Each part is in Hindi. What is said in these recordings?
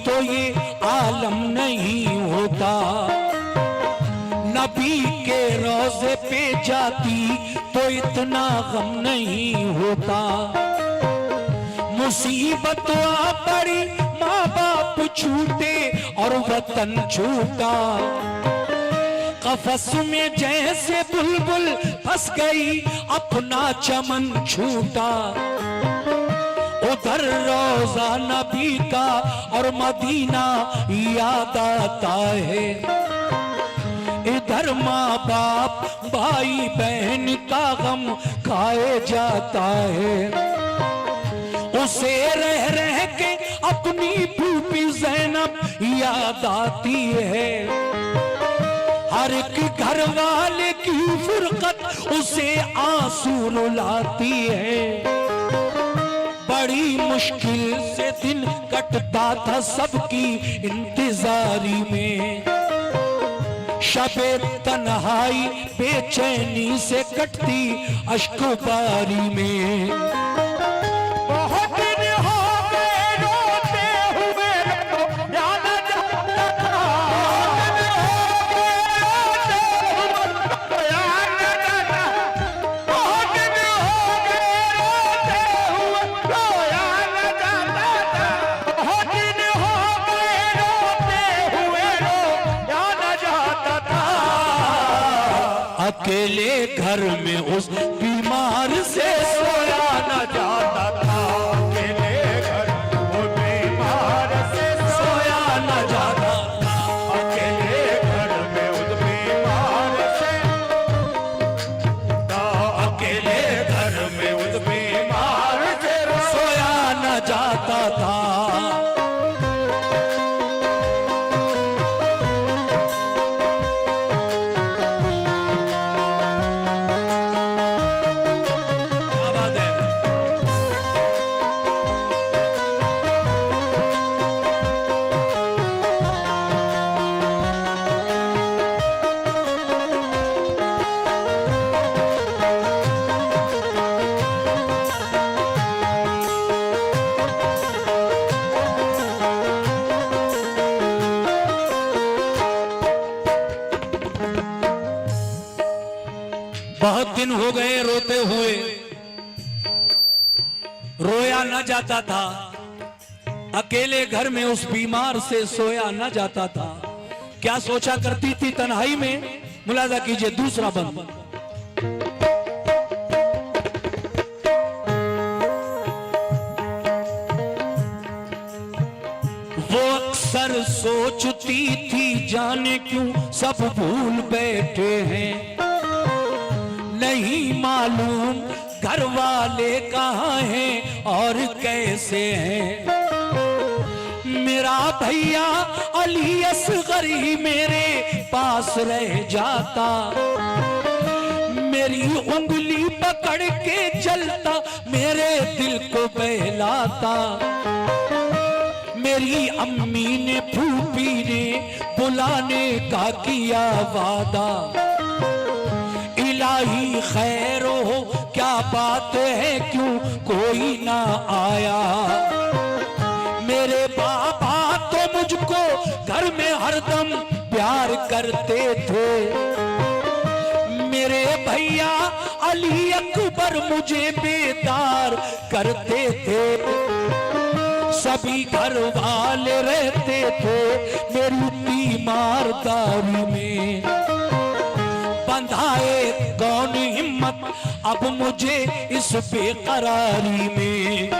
तो ये आलम नहीं होता, नबी के रोजे पे जाती तो इतना गम नहीं होता। मुसीबत आ पड़ी, माँ बाप छूटे और वतन छूटा, कफस में जैसे बुलबुल फंस गई अपना चमन छूटा। उधर रोजा नबी का और मदीना याद आता है, इधर माँ बाप भाई बहन का गम खाए जाता है। उसे रह रह के अपनी फूफी ज़ैनब याद आती है, हर एक घर वाले की फुरकत उसे आंसू रुलाती है। बड़ी मुश्किल से दिन कटता था सबकी इंतजारी में, शबे तन्हाई बेचैनी से कटती अश्कबारी में। अकेले घर में उस बीमार से सोया न जाता था, अकेले घर वो बीमार से सोया न जाता था, अकेले घर में उस बीमार से, अकेले घर में उस बीमार से सोया न जाता था। बहुत दिन हो गए रोते हुए, रोया न जाता था, अकेले घर में उस बीमार से सोया न जाता था। क्या सोचा करती थी तन्हाई में, मुलाजा कीजिए दूसरा बंद। वो अक्सर सोचती थी जाने क्यों सब भूल बैठे हैं, नहीं मालूम घर वाले कहाँ हैं और कैसे हैं। मेरा भैया अली असगर ही मेरे पास रह जाता, मेरी उंगली पकड़ के चलता, मेरे दिल को बहलाता। मेरी अम्मी ने फूफी ने बुलाने का किया वादा, इलाही खैर हो क्या बात है क्यों कोई ना आया। मेरे बाबा तो मुझको घर में हरदम प्यार करते थे, मेरे भैया अली अकबर मुझे बेदार करते थे। सभी घर वाले रहते थे मेरी बीमारदारी में, बंधाए कौन हिम्मत अब मुझे इस बेकरारी में।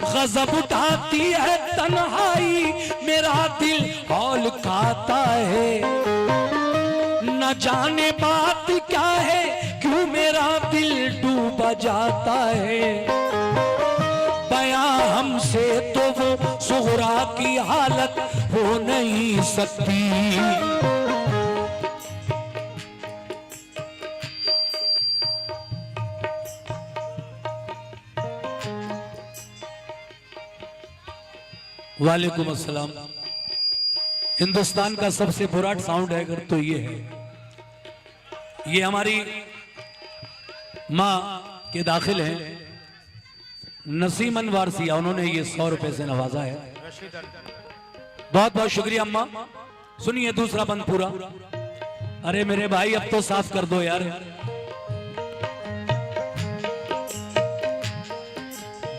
गजब उठाती है तन्हाई, मेरा दिल हौल खाता है, न जाने बात क्या है क्यों मेरा दिल डूबा जाता है। बयां हमसे तो वो सुगरा की हालत हो नहीं सकती। वालेकुम अस्सलाम। हिंदुस्तान का सबसे बुरा साउंड है अगर तो ये है, ये हमारी माँ के दाखिल हैं नसीमन वारसिया, उन्होंने ये 100 रुपए से नवाजा है। बहुत बहुत शुक्रिया अम्मा। सुनिए दूसरा बंद पूरा। अरे मेरे भाई अब तो साफ कर दो यार।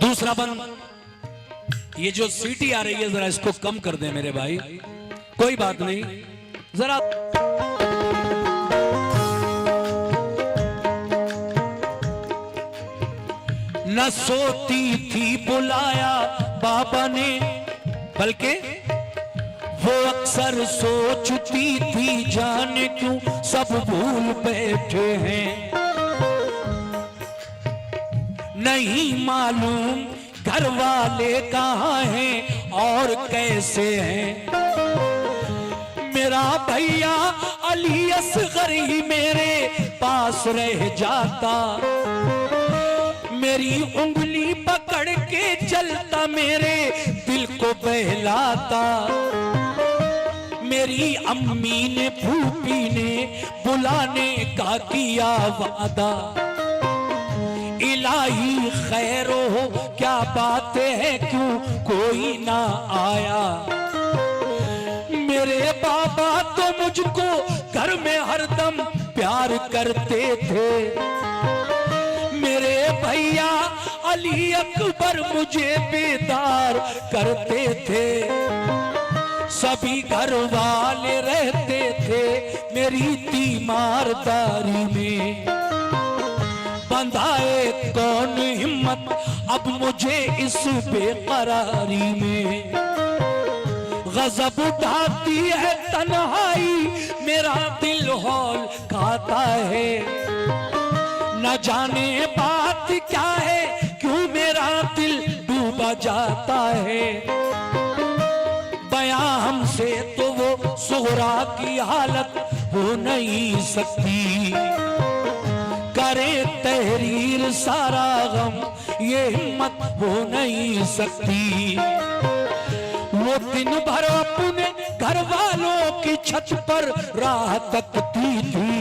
दूसरा बंद, ये जो सीटी आ रही है जरा इसको कम कर दे मेरे भाई। कोई बात नहीं, जरा न सोती थी बुलाया बाबा ने, बल्कि वो अक्सर सोचती थी जाने क्यों सब भूल बैठे हैं। नहीं मालूम घर वाले कहाँ हैं और कैसे हैं। मेरा भैया अली असगर ही मेरे पास रह जाता, मेरी उंगली पकड़ के चलता, मेरे दिल को बहलाता। मेरी अम्मी ने फूफी ने बुलाने का किया वादा, इलाही खैर हो क्या बातें हैं क्यों कोई ना आया। मेरे बाबा तो मुझको घर में हरदम प्यार करते थे, मेरे भैया अली अकबर मुझे बेदार करते थे। सभी घर वाले रहते थे मेरी तीमारदारी में, बंधाए कौन हिम्मत अब मुझे इस बेकरारी में। गजब उठाती है तन्हाई मेरा दिल हौल खाता है, न जाने बात क्या है क्यों मेरा दिल डूबा जाता है। बयां हमसे तो वो सुहरा की हालत हो नहीं सकती, करे तहरीर सारा गम ये हिम्मत हो नहीं सकती। वो दिन भर अपने घर वालों की छत पर राह तकती थी,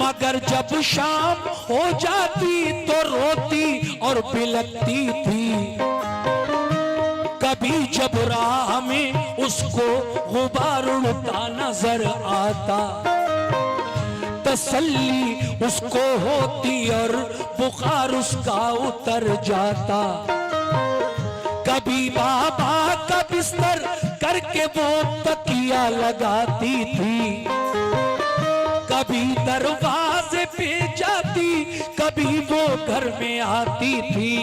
मगर जब शाम हो जाती तो रोती और बिलखती थी। कभी जब राह में उसको गुबार उड़ता नजर आता, तसल्ली उसको होती और बुखार उसका उतर जाता। कभी बाबा का बिस्तर करके वो तकिया लगाती थी, कभी दरवाजे पे जाती कभी वो घर में आती थी।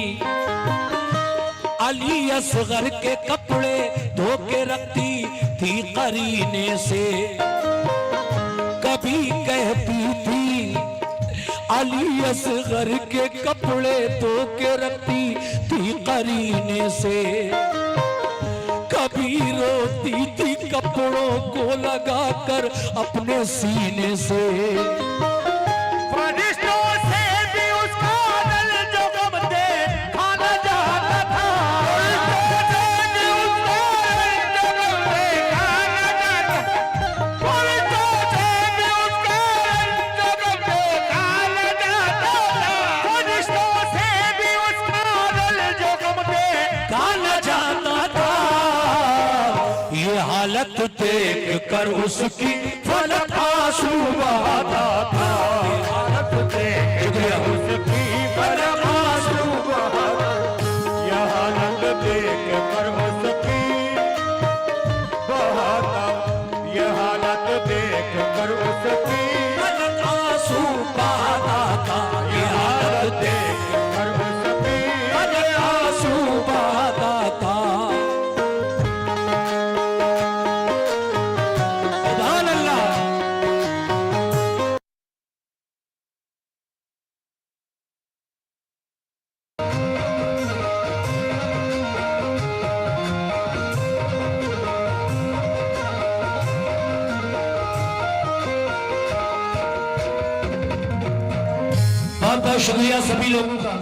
अली असगर के कपड़े धो के रखती थी करीने से, कभी कहती थी अली असगर के कपड़े धो के रखती थी करीने से। कभी रोती थी कपड़ों को लगाकर अपने सीने से। फरिश्तों से भी उसका दिल जो गम दे खाना चाहता था, फरिश्तों से भी उसका दिल जो गम दे खाना चाहता था, फरिश्तों से भी उसका दिल जो गम दे खाना चाहता था। ये हालत देख कर उसकी फलक आंसू बहाता था। ये हालत देख उसकी फलक आंसू बहाता, ये हालत देख कर उसकी बहाता, ये हालत देख कर उसकी फलक आंसू बहाता था। ये हालत देख कर उसकी फलक आंसू बहाता था। सुभान अल्लाह। बहुत बहुत शुक्रिया सभी लोगों का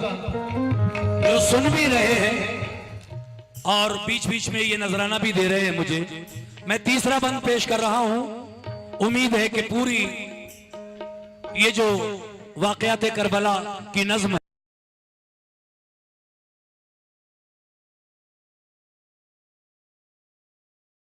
जो सुन भी रहे हैं और बीच बीच में ये नजराना भी दे रहे हैं मुझे। मैं तीसरा बंद पेश कर रहा हूं। उम्मीद है कि पूरी ये जो वाकयात करबला की नज़्म